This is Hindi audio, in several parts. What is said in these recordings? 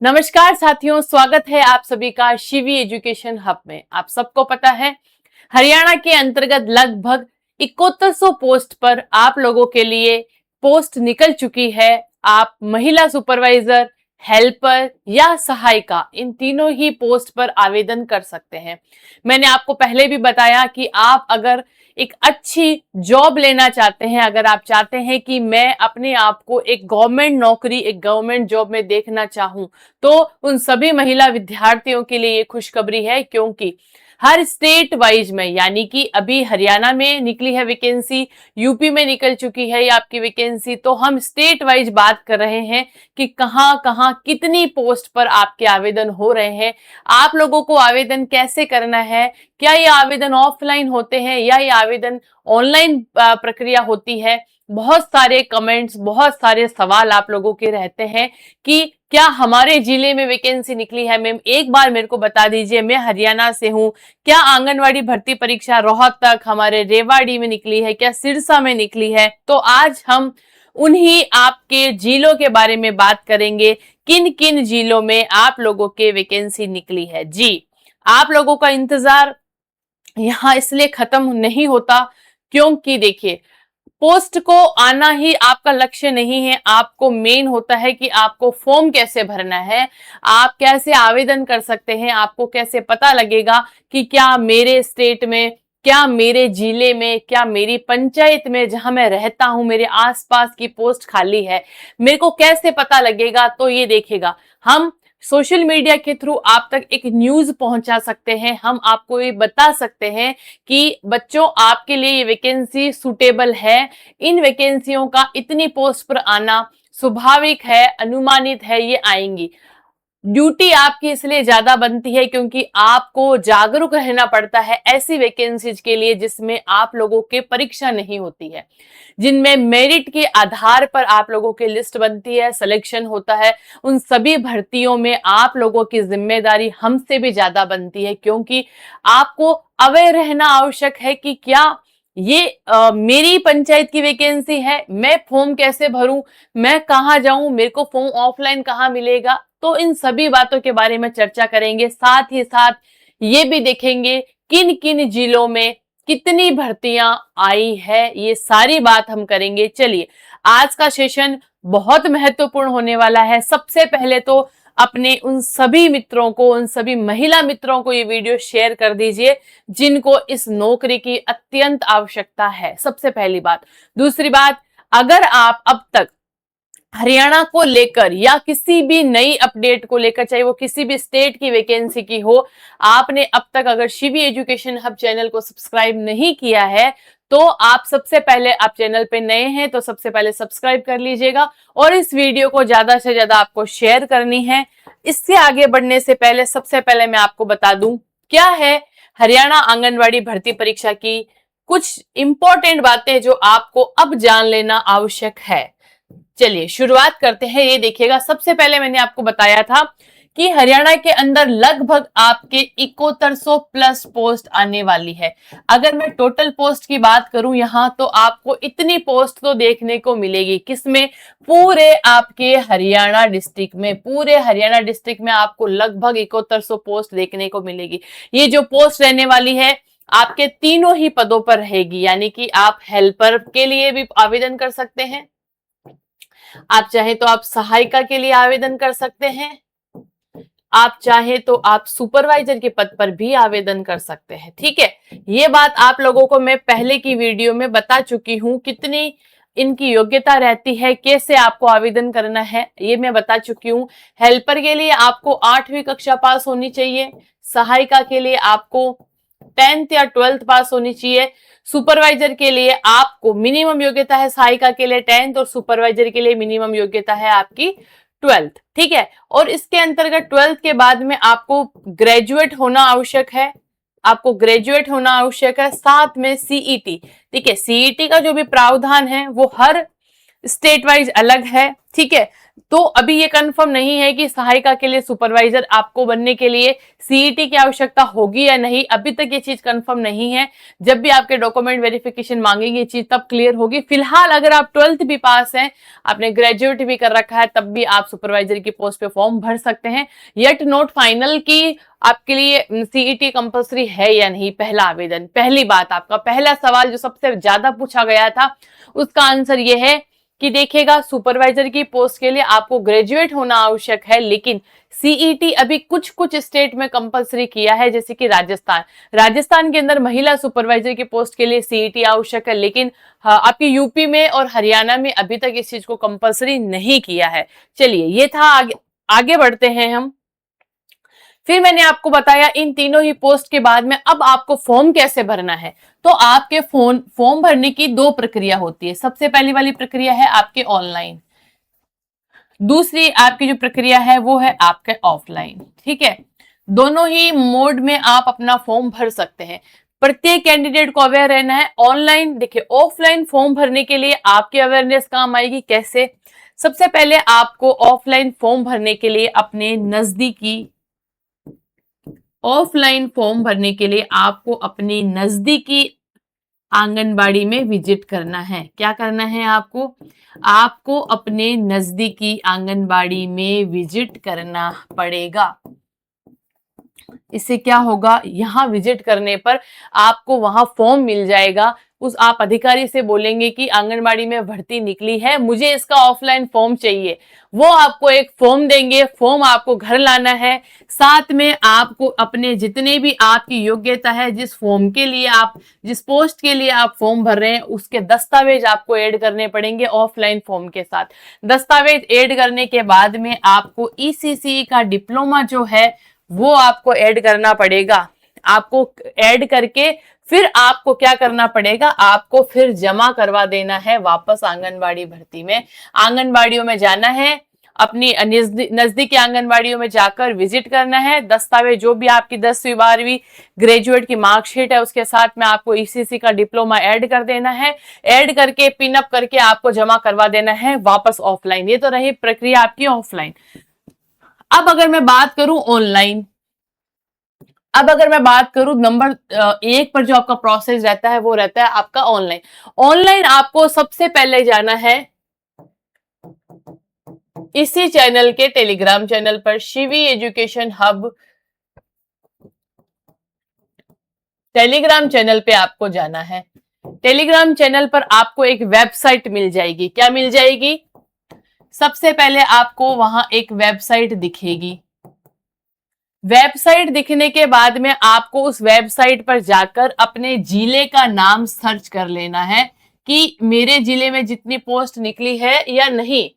नमस्कार साथियों, स्वागत है आप सभी का शिवी एजुकेशन हब में। आप सबको पता है हरियाणा के अंतर्गत लगभग 7100 पोस्ट पर आप लोगों के लिए पोस्ट निकल चुकी है। आप महिला सुपरवाइजर, हेल्पर या सहायिका, इन तीनों ही पोस्ट पर आवेदन कर सकते हैं। मैंने आपको पहले भी बताया कि आप अगर एक अच्छी जॉब लेना चाहते हैं, अगर आप चाहते हैं कि मैं अपने आप को एक गवर्नमेंट नौकरी, एक गवर्नमेंट जॉब में देखना चाहूं, तो उन सभी महिला विद्यार्थियों के लिए ये खुशखबरी है, क्योंकि हर स्टेट वाइज में, यानी कि अभी हरियाणा में निकली है वैकेंसी, यूपी में निकल चुकी है ये आपकी वैकेंसी, तो हम स्टेट वाइज बात कर रहे हैं कि कहां कहां कितनी पोस्ट पर आपके आवेदन हो रहे हैं, आप लोगों को आवेदन कैसे करना है, क्या ये आवेदन ऑफलाइन होते हैं या ये आवेदन ऑनलाइन प्रक्रिया होती है। बहुत सारे कमेंट्स, बहुत सारे सवाल आप लोगों के रहते हैं कि क्या हमारे जिले में वैकेंसी निकली है मैम, एक बार मेरे को बता दीजिए, मैं हरियाणा से हूँ, क्या आंगनवाड़ी भर्ती परीक्षा रोहतक, हमारे रेवाड़ी में निकली है, क्या सिरसा में निकली है। तो आज हम उन्हीं आपके जिलों के बारे में बात करेंगे, किन किन जिलों में आप लोगों के वैकेंसी निकली है। जी, आप लोगों का इंतजार यहाँ इसलिए खत्म नहीं होता क्योंकि देखिए, पोस्ट को आना ही आपका लक्ष्य नहीं है, आपको मेन होता है कि आपको फॉर्म कैसे भरना है, आप कैसे आवेदन कर सकते हैं, आपको कैसे पता लगेगा कि क्या मेरे स्टेट में, क्या मेरे जिले में, क्या मेरी पंचायत में जहां मैं रहता हूं, मेरे आसपास की पोस्ट खाली है, मेरे को कैसे पता लगेगा। तो ये देखिएगा, हम सोशल मीडिया के थ्रू आप तक एक न्यूज पहुंचा सकते हैं, हम आपको ये बता सकते हैं कि बच्चों आपके लिए ये वैकेंसी सुटेबल है, इन वैकेंसियों का इतनी पोस्ट पर आना स्वाभाविक है, अनुमानित है, ये आएंगी। ड्यूटी आपकी इसलिए ज्यादा बनती है क्योंकि आपको जागरूक रहना पड़ता है ऐसी वैकेंसीज के लिए जिसमें आप लोगों के परीक्षा नहीं होती है, जिनमें मेरिट के आधार पर आप लोगों की लिस्ट बनती है, सिलेक्शन होता है। उन सभी भर्तियों में आप लोगों की जिम्मेदारी हमसे भी ज्यादा बनती है, क्योंकि आपको अवेयर रहना आवश्यक है कि क्या ये मेरी पंचायत की वैकेंसी है, मैं फॉर्म कैसे भरूं, मैं कहाँ जाऊं, मेरे को फॉर्म ऑफलाइन कहाँ मिलेगा। तो इन सभी बातों के बारे में चर्चा करेंगे, साथ ही साथ ये भी देखेंगे किन किन जिलों में कितनी भर्तियां आई है, ये सारी बात हम करेंगे। चलिए, आज का सेशन बहुत महत्वपूर्ण होने वाला है। सबसे पहले तो अपने उन सभी मित्रों को, उन सभी महिला मित्रों को ये वीडियो शेयर कर दीजिए जिनको इस नौकरी की अत्यंत आवश्यकता है, सबसे पहली बात। दूसरी बात, अगर आप अब तक हरियाणा को लेकर या किसी भी नई अपडेट को लेकर, चाहे वो किसी भी स्टेट की वैकेंसी की हो, आपने अब तक अगर शिवी एजुकेशन हब चैनल को सब्सक्राइब नहीं किया है, तो आप सबसे पहले, आप चैनल पे नए हैं तो सबसे पहले सब्सक्राइब कर लीजिएगा और इस वीडियो को ज्यादा से ज्यादा आपको शेयर करनी है। इससे आगे बढ़ने से पहले सबसे पहले मैं आपको बता दूं क्या है हरियाणा आंगनवाड़ी भर्ती परीक्षा की कुछ इंपॉर्टेंट बातें जो आपको अब जान लेना आवश्यक है। चलिए शुरुआत करते हैं। ये देखिएगा, सबसे पहले मैंने आपको बताया था कि हरियाणा के अंदर लगभग आपके 7100 प्लस पोस्ट आने वाली है। अगर मैं टोटल पोस्ट की बात करूं यहाँ, तो आपको इतनी पोस्ट तो देखने को मिलेगी, किसमें, पूरे आपके हरियाणा डिस्ट्रिक्ट में, पूरे हरियाणा डिस्ट्रिक्ट में आपको लगभग 7100 पोस्ट देखने को मिलेगी। ये जो पोस्ट रहने वाली है आपके तीनों ही पदों पर रहेगी, यानी कि आप हेल्पर के लिए भी आवेदन कर सकते हैं, आप चाहे तो आप सहायिका के लिए आवेदन कर सकते हैं, आप चाहे तो आप सुपरवाइजर के पद पर भी आवेदन कर सकते हैं। ठीक है, ये बात आप लोगों को मैं पहले की वीडियो में बता चुकी हूं, कितनी इनकी योग्यता रहती है, कैसे आपको आवेदन करना है, ये मैं बता चुकी हूँ। हेल्पर के लिए आपको 8वीं कक्षा पास होनी चाहिए, सहायिका के लिए आपको 10th या 12th पास होनी चाहिए, सुपरवाइजर के लिए आपको मिनिमम योग्यता है, सहायिका के लिए 10th और सुपरवाइजर के लिए मिनिमम योग्यता है आपकी 12th। ठीक है, और इसके अंतर्गत 12th के बाद में आपको ग्रेजुएट होना आवश्यक है, आपको ग्रेजुएट होना आवश्यक है, साथ में सीईटी। ठीक है, सीईटी का जो भी प्रावधान है वो हर स्टेट वाइज अलग है। ठीक है, तो अभी ये कंफर्म नहीं है कि सहायिका के लिए सुपरवाइजर आपको बनने के लिए सीईटी की आवश्यकता होगी या नहीं, अभी तक ये चीज कंफर्म नहीं है। जब भी आपके डॉक्यूमेंट वेरिफिकेशन मांगेंगे ये चीज तब क्लियर होगी। फिलहाल अगर आप 12th भी पास हैं, आपने ग्रेजुएट भी कर रखा है, तब भी आप सुपरवाइजर की पोस्ट पे फॉर्म भर सकते हैं। येट नोट फाइनल की आपके लिए सीईटी कंपलसरी है या नहीं, पहला आवेदन। पहली बात, आपका पहला सवाल जो सबसे ज्यादा पूछा गया था उसका आंसर ये है कि देखिएगा, सुपरवाइजर की पोस्ट के लिए आपको ग्रेजुएट होना आवश्यक है, लेकिन सीईटी अभी कुछ कुछ स्टेट में कंपलसरी किया है, जैसे कि राजस्थान के अंदर महिला सुपरवाइजर की पोस्ट के लिए सीईटी आवश्यक है, लेकिन आपके यूपी में और हरियाणा में अभी तक इस चीज को कंपलसरी नहीं किया है। चलिए, ये था। आगे बढ़ते हैं हम। फिर मैंने आपको बताया इन तीनों ही पोस्ट के बाद में अब आपको फॉर्म कैसे भरना है। तो आपके फॉर्म भरने की दो प्रक्रिया होती है। सबसे पहली वाली प्रक्रिया है आपके ऑनलाइन, दूसरी आपकी जो प्रक्रिया है वो है आपके ऑफलाइन। ठीक है, दोनों ही मोड में आप अपना फॉर्म भर सकते हैं। प्रत्येक कैंडिडेट को अवेयर रहना है। ऑनलाइन देखिए, ऑफलाइन फॉर्म भरने के लिए आपकी अवेयरनेस काम आएगी कैसे। सबसे पहले आपको ऑफलाइन फॉर्म भरने के लिए अपने नजदीकी ऑफलाइन फॉर्म भरने के लिए आपको अपनी नजदीकी आंगनबाड़ी में विजिट करना है। क्या करना है आपको अपने नजदीकी आंगनबाड़ी में विजिट करना पड़ेगा। इससे क्या होगा, यहाँ विजिट करने पर आपको वहां फॉर्म मिल जाएगा। आप अधिकारी से बोलेंगे कि आंगनबाड़ी में भर्ती निकली है, मुझे इसका ऑफलाइन फॉर्म चाहिए। वो आपको एक फॉर्म देंगे, फॉर्म आपको घर लाना है। साथ में आपको अपने जितने भी आपकी योग्यता है, जिस पोस्ट के लिए आप फॉर्म भर रहे हैं, उसके दस्तावेज आपको ऐड करने पड़ेंगे ऑफलाइन फॉर्म के साथ। दस्तावेज ऐड करने के बाद में आपको ईसीसी का डिप्लोमा जो है वो आपको ऐड करना पड़ेगा। आपको ऐड करके फिर आपको क्या करना पड़ेगा, आपको फिर जमा करवा देना है वापस आंगनबाड़ी भर्ती में। आंगनबाड़ियों में जाना है, अपनी नजदीकी आंगनबाड़ियों में जाकर विजिट करना है। दस्तावेज जो भी आपकी 10वीं 12वीं ग्रेजुएट की मार्कशीट है उसके साथ में आपको ईसीसी का डिप्लोमा ऐड कर देना है। ऐड करके पिनअप करके आपको जमा करवा देना है वापस ऑफलाइन। ये तो रही प्रक्रिया आपकी ऑफलाइन। अब अगर मैं बात करूं ऑनलाइन, नंबर 1 पर जो आपका प्रोसेस रहता है वो रहता है आपका ऑनलाइन। ऑनलाइन आपको सबसे पहले जाना है इसी चैनल के टेलीग्राम चैनल पर, Shivi education hub Telegram channel पे आपको जाना है। टेलीग्राम चैनल पर आपको एक वेबसाइट मिल जाएगी। क्या मिल जाएगी, सबसे पहले आपको वहां एक वेबसाइट दिखेगी। वेबसाइट दिखने के बाद में आपको उस वेबसाइट पर जाकर अपने जिले का नाम सर्च कर लेना है कि मेरे जिले में जितनी पोस्ट निकली है या नहीं।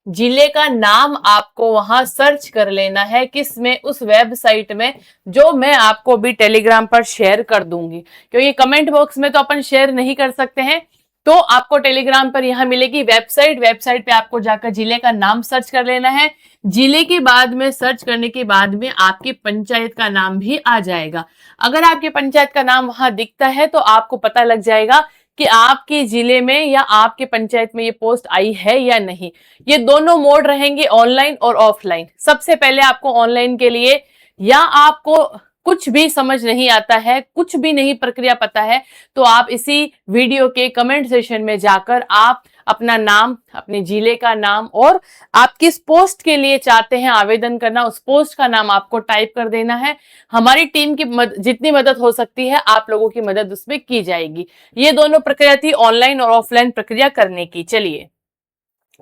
जिले का नाम आपको वहां सर्च कर लेना है, किस में, उस वेबसाइट में जो मैं आपको भी टेलीग्राम पर शेयर कर दूंगी, क्योंकि कमेंट बॉक्स में तो अपन शेयर नहीं कर सकते हैं। तो आपको टेलीग्राम पर यहां मिलेगी वेबसाइट पे आपको जाकर जिले का नाम सर्च कर लेना है। जिले के बाद में सर्च करने के बाद में आपकी पंचायत का नाम भी आ जाएगा। अगर आपके पंचायत का नाम वहां दिखता है तो आपको पता लग जाएगा कि आपके जिले में या आपके पंचायत में ये पोस्ट आई है या नहीं। ये दोनों मोड रहेंगे, ऑनलाइन और ऑफलाइन। सबसे पहले आपको ऑनलाइन के लिए, या आपको कुछ भी समझ नहीं आता है, कुछ भी नहीं प्रक्रिया पता है, तो आप इसी वीडियो के कमेंट सेशन में जाकर आप अपना नाम, अपने जिले का नाम और आप किस पोस्ट के लिए चाहते हैं आवेदन करना, उस पोस्ट का नाम आपको टाइप कर देना है। हमारी टीम की जितनी मदद हो सकती है आप लोगों की मदद उसमें की जाएगी। ये दोनों प्रक्रिया थी ऑनलाइन और ऑफलाइन प्रक्रिया करने की। चलिए,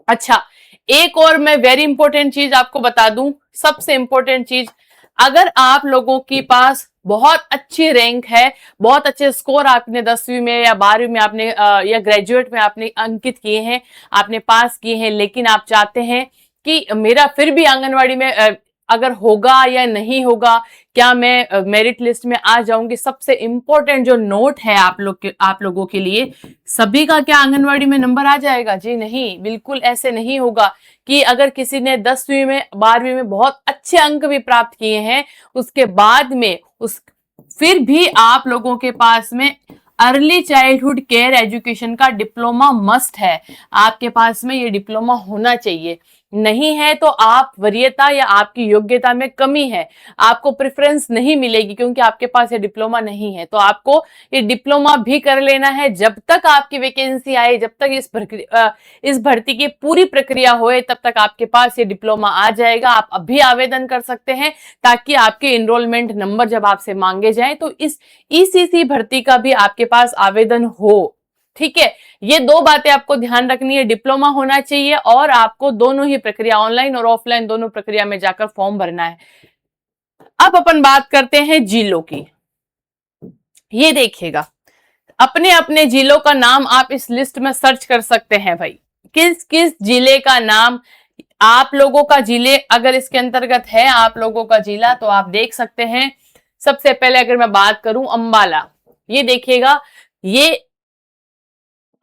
अच्छा, एक और मैं वेरी इंपॉर्टेंट चीज आपको बता दूं, सबसे इंपॉर्टेंट चीज, अगर आप लोगों के पास बहुत अच्छी रैंक है, बहुत अच्छे स्कोर आपने 10वीं में या 12वीं में आपने या ग्रेजुएट में आपने अंकित किए हैं, आपने पास किए हैं, लेकिन आप चाहते हैं कि मेरा फिर भी आंगनवाड़ी में अगर होगा या नहीं होगा, क्या मैं मेरिट लिस्ट में आ जाऊंगी, सबसे इंपॉर्टेंट जो नोट है आप लोगों के लिए, सभी का क्या आंगनवाड़ी में नंबर आ जाएगा? जी नहीं, बिल्कुल ऐसे नहीं होगा कि अगर किसी ने 10वीं में 12वीं में बहुत अच्छे अंक भी प्राप्त किए हैं, उसके बाद में फिर भी आप लोगों के पास में अर्ली चाइल्डहुड केयर एजुकेशन का डिप्लोमा मस्ट है। आपके पास में ये डिप्लोमा होना चाहिए। नहीं है तो आप वरीयता या आपकी योग्यता में कमी है, आपको प्रेफरेंस नहीं मिलेगी क्योंकि आपके पास ये डिप्लोमा नहीं है। तो आपको ये डिप्लोमा भी कर लेना है। जब तक आपकी वैकेंसी आए, जब तक इस भर्ती की पूरी प्रक्रिया होए, तब तक आपके पास ये डिप्लोमा आ जाएगा। आप अभी आवेदन कर सकते हैं ताकि आपके इनरोलमेंट नंबर जब आपसे मांगे जाए तो इस ईसीसी भर्ती का भी आपके पास आवेदन हो। ठीक है, ये दो बातें आपको ध्यान रखनी है, डिप्लोमा होना चाहिए और आपको दोनों ही प्रक्रिया, ऑनलाइन और ऑफलाइन दोनों प्रक्रिया में जाकर फॉर्म भरना है। अब अपन बात करते हैं जिलों की। ये देखिएगा, अपने अपने जिलों का नाम आप इस लिस्ट में सर्च कर सकते हैं भाई, किस किस जिले का नाम आप लोगों का जिले अगर इसके अंतर्गत है आप लोगों का जिला, तो आप देख सकते हैं। सबसे पहले अगर मैं बात करूं अंबाला, ये देखिएगा, ये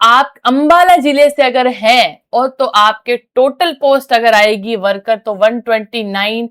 आप अंबाला जिले से अगर हैं और तो आपके टोटल पोस्ट अगर आएगी वर्कर तो 129,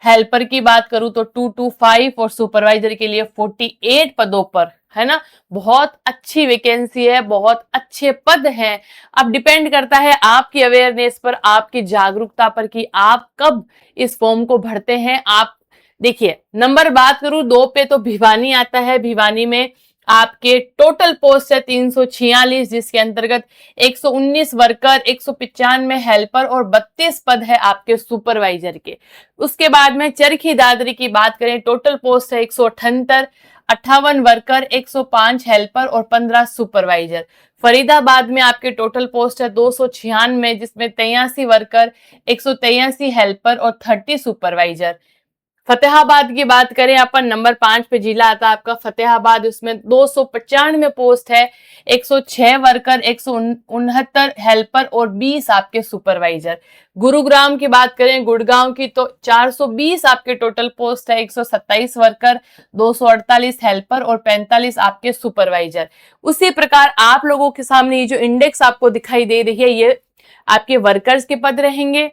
हेल्पर की बात करूं तो 225 और सुपरवाइजर के लिए 48 पदों पर, है ना। बहुत अच्छी वैकेंसी है, बहुत अच्छे पद हैं। अब डिपेंड करता है आपकी अवेयरनेस पर, आपकी जागरूकता पर कि आप कब इस फॉर्म को भरते हैं। आप देखिए, नंबर बात करूं 2 पे तो भिवानी आता है। भिवानी में आपके टोटल पोस्ट है 346, जिसके अंतर्गत 119 वर्कर, 195 हेल्पर और 32 पद है आपके सुपरवाइजर के। उसके बाद में चरखी दादरी की बात करें, टोटल पोस्ट है 178, 58 वर्कर, 105 हेल्पर और 15 सुपरवाइजर। फरीदाबाद में आपके टोटल पोस्ट है 296, जिसमें 83 वर्कर, 183 हेल्पर और 30 सुपरवाइजर। फतेहाबाद की बात करें अपन, नंबर 5 पे जिला आता है आपका फतेहाबाद, उसमें 295 पोस्ट है, 106 वर्कर, 169 हेल्पर और 20 आपके सुपरवाइजर। गुरुग्राम की बात करें, गुड़गांव की, तो 420 आपके टोटल पोस्ट है, 127 वर्कर, 248 हेल्पर और 45 आपके सुपरवाइजर। उसी प्रकार आप लोगों के सामने ये जो इंडेक्स आपको दिखाई दे रही है, ये आपके वर्कर्स के पद रहेंगे।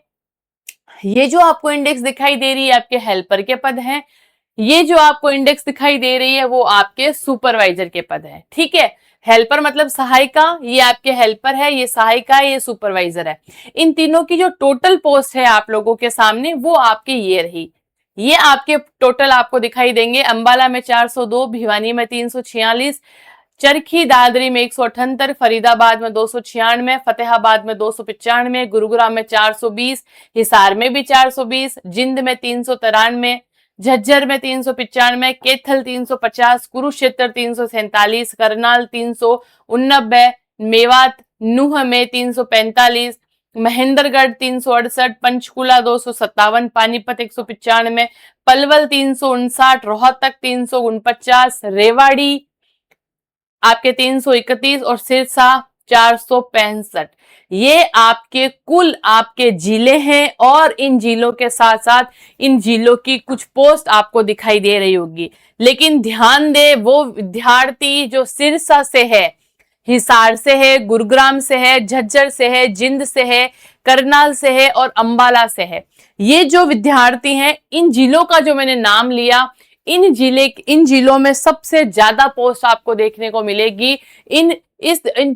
ये जो आपको इंडेक्स दिखाई दे रही है आपके हेल्पर के पद हैं। ये जो आपको इंडेक्स दिखाई दे रही है वो आपके सुपरवाइजर के पद हैं। ठीक है, हेल्पर मतलब सहायिका, ये आपके हेल्पर है, ये सहायिका है, ये सुपरवाइजर है। इन तीनों की जो टोटल पोस्ट है आप लोगों के सामने वो आपकी ये रही। ये आपके टोटल आपको दिखाई देंगे। अंबाला में 402, भिवानी में 346, चरखी दादरी में 178, फरीदाबाद में 296, फतेहाबाद में 295, गुरुग्राम में 420, हिसार में भी 420, जिंद में 393, झज्जर में 395, कैथल 350, कुरुक्षेत्र 347, करनाल 389, मेवात नूह में 345, महेंद्रगढ़ 368, पंचकुला 257, पानीपत 195, पलवल 359, रोहतक 349, रेवाड़ी आपके 331 और सिरसा 465। ये आपके कुल आपके जिले हैं और इन जिलों के साथ साथ इन जिलों की कुछ पोस्ट आपको दिखाई दे रही होगी। लेकिन ध्यान दे, वो विद्यार्थी जो सिरसा से है, हिसार से है, गुरुग्राम से है, झज्जर से है, जिंद से है, करनाल से है और अंबाला से है, ये जो विद्यार्थी हैं, इन जिलों का जो मैंने नाम लिया, इन जिलों में सबसे ज्यादा पोस्ट आपको देखने को मिलेगी। इन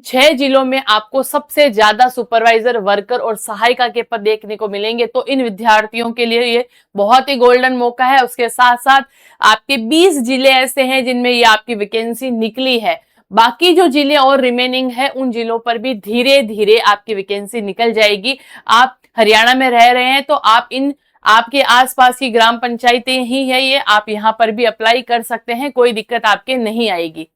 6 जिलों में आपको सबसे ज्यादा सुपरवाइजर, वर्कर और सहायिका के पद देखने को मिलेंगे। तो इन विद्यार्थियों के लिए ये बहुत ही गोल्डन मौका है। उसके साथ साथ आपके 20 जिले ऐसे हैं जिनमें ये आपकी वैकेंसी निकली है। बाकी जो जिले और रिमेनिंग है उन जिलों पर भी धीरे धीरे आपकी वैकेंसी निकल जाएगी। आप हरियाणा में रह रहे हैं तो आप इन आपके आसपास की ग्राम पंचायतें ही है ये, आप यहाँ पर भी अप्लाई कर सकते हैं, कोई दिक्कत आपके नहीं आएगी।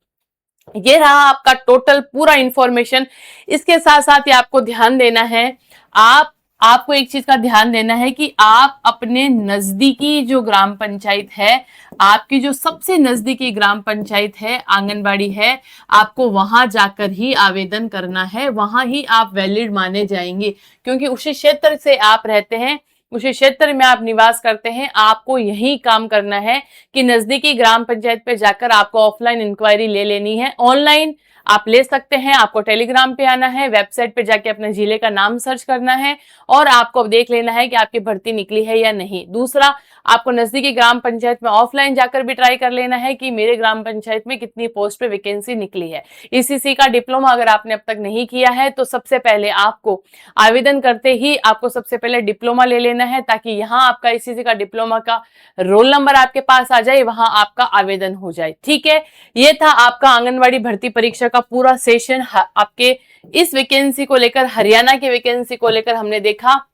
ये रहा आपका टोटल पूरा इंफॉर्मेशन। इसके साथ साथ ही आपको ध्यान देना है, आपको एक चीज का ध्यान देना है कि आप अपने नजदीकी जो ग्राम पंचायत है, आपकी जो सबसे नजदीकी ग्राम पंचायत है, आंगनबाड़ी है, आपको वहां जाकर ही आवेदन करना है, वहां ही आप वैलिड माने जाएंगे। क्योंकि उसी क्षेत्र से आप रहते हैं, उसी क्षेत्र में आप निवास करते हैं, आपको यही काम करना है कि नजदीकी ग्राम पंचायत पे जाकर आपको ऑफलाइन इंक्वायरी ले लेनी है। ऑनलाइन आप ले सकते हैं। आपको टेलीग्राम पे आना है, वेबसाइट पे जाके अपने जिले का नाम सर्च करना है और आपको देख लेना है कि आपकी भर्ती निकली है या नहीं। दूसरा, आपको नजदीकी ग्राम पंचायत में ऑफलाइन जाकर भी ट्राई कर लेना है कि मेरे ग्राम पंचायत में कितनी पोस्ट पे वैकेंसी निकली है। ईसीसी का डिप्लोमा अगर आपने अब तक नहीं किया है तो सबसे पहले आपको आवेदन करते ही आपको सबसे पहले डिप्लोमा ले लेना है, ताकि यहाँ आपका ईसीसी का डिप्लोमा का रोल नंबर आपके पास आ जाए, वहां आपका आवेदन हो जाए। ठीक है, ये था आपका आंगनवाड़ी भर्ती परीक्षा का पूरा सेशन। आपके इस वैकेंसी को लेकर, हरियाणा की वैकेंसी को लेकर हमने देखा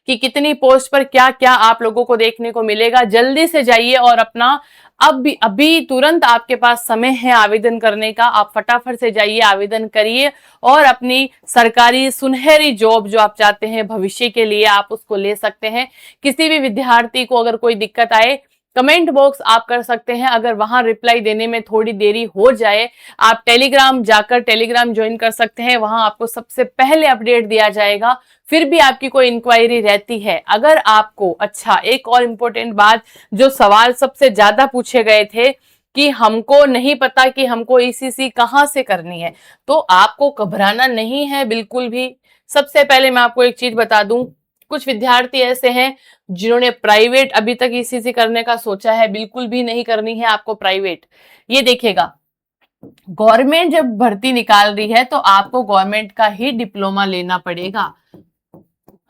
कि कितनी पोस्ट पर क्या क्या आप लोगों को देखने को मिलेगा। जल्दी से जाइए और अपना अभी तुरंत आपके पास समय है आवेदन करने का। आप फटाफट से जाइए, आवेदन करिए और अपनी सरकारी सुनहरी जॉब जो आप चाहते हैं भविष्य के लिए, आप उसको ले सकते हैं। किसी भी विद्यार्थी को अगर कोई दिक्कत आए, कमेंट बॉक्स आप कर सकते हैं। अगर वहां रिप्लाई देने में थोड़ी देरी हो जाए, आप टेलीग्राम जाकर टेलीग्राम ज्वाइन कर सकते हैं। वहां आपको सबसे पहले अपडेट दिया जाएगा। फिर भी आपकी कोई इंक्वायरी रहती है, अगर आपको, अच्छा एक और इम्पोर्टेंट बात, जो सवाल सबसे ज्यादा पूछे गए थे कि हमको नहीं पता कि हमको ईसीसी कहां से करनी है, तो आपको घबराना नहीं है बिल्कुल भी। सबसे पहले मैं आपको एक चीज बता दूं, कुछ विद्यार्थी ऐसे हैं जिन्होंने प्राइवेट अभी तक ईसीसी करने का सोचा है। बिल्कुल भी नहीं करनी है आपको प्राइवेट। ये देखिएगा, गवर्नमेंट जब भर्ती निकाल रही है तो आपको गवर्नमेंट का ही डिप्लोमा लेना पड़ेगा।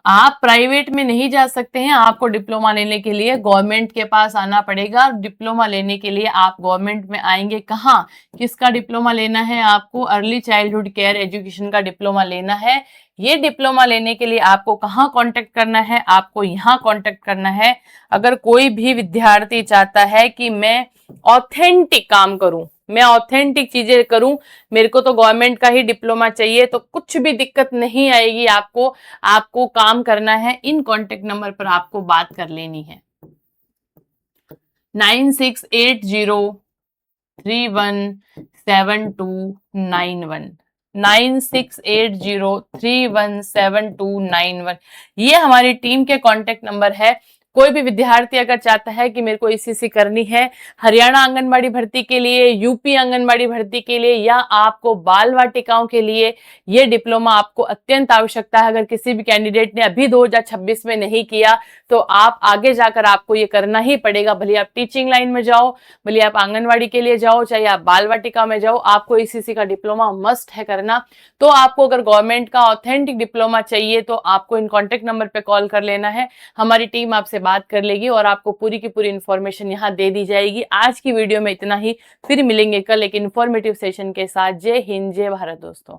आप प्राइवेट में नहीं जा सकते हैं। आपको डिप्लोमा लेने के लिए गवर्नमेंट के पास आना पड़ेगा। डिप्लोमा लेने के लिए आप गवर्नमेंट में आएंगे कहाँ, किसका डिप्लोमा लेना है आपको? अर्ली चाइल्डहुड केयर एजुकेशन का डिप्लोमा लेना है। ये डिप्लोमा लेने के लिए आपको कहाँ कांटेक्ट करना है? आपको यहाँ कांटेक्ट करना है। अगर कोई भी विद्यार्थी चाहता है कि मैं ऑथेंटिक काम करूं, मैं ऑथेंटिक चीजें करूं, मेरे को तो गवर्नमेंट का ही डिप्लोमा चाहिए, तो कुछ भी दिक्कत नहीं आएगी आपको। आपको काम करना है, इन कांटेक्ट नंबर पर आपको बात कर लेनी है। 9680317291, 9680317291, ये हमारी टीम के कांटेक्ट नंबर है। कोई भी विद्यार्थी अगर चाहता है कि मेरे को ईसीसी करनी है हरियाणा आंगनबाड़ी भर्ती के लिए, यूपी आंगनबाड़ी भर्ती के लिए, या आपको बाल वाटिकाओं के लिए, ये डिप्लोमा आपको अत्यंत आवश्यकता है। अगर किसी भी कैंडिडेट ने अभी 2026 में नहीं किया तो आप आगे जाकर आपको ये करना ही पड़ेगा। भले आप टीचिंग लाइन में जाओ, भले आप आंगनबाड़ी के लिए जाओ, चाहे आप बाल वाटिका में जाओ, आपको ईसीसी का डिप्लोमा मस्ट है करना। तो आपको अगर गवर्नमेंट का ऑथेंटिक डिप्लोमा चाहिए तो आपको इन कॉन्टेक्ट नंबर पे कॉल कर लेना है। हमारी टीम आपसे बात कर लेगी और आपको पूरी की पूरी इंफॉर्मेशन यहाँ दे दी जाएगी। आज की वीडियो में इतना ही, फिर मिलेंगे कल एक इंफॉर्मेटिव सेशन के साथ। जय हिंद, जय भारत दोस्तों।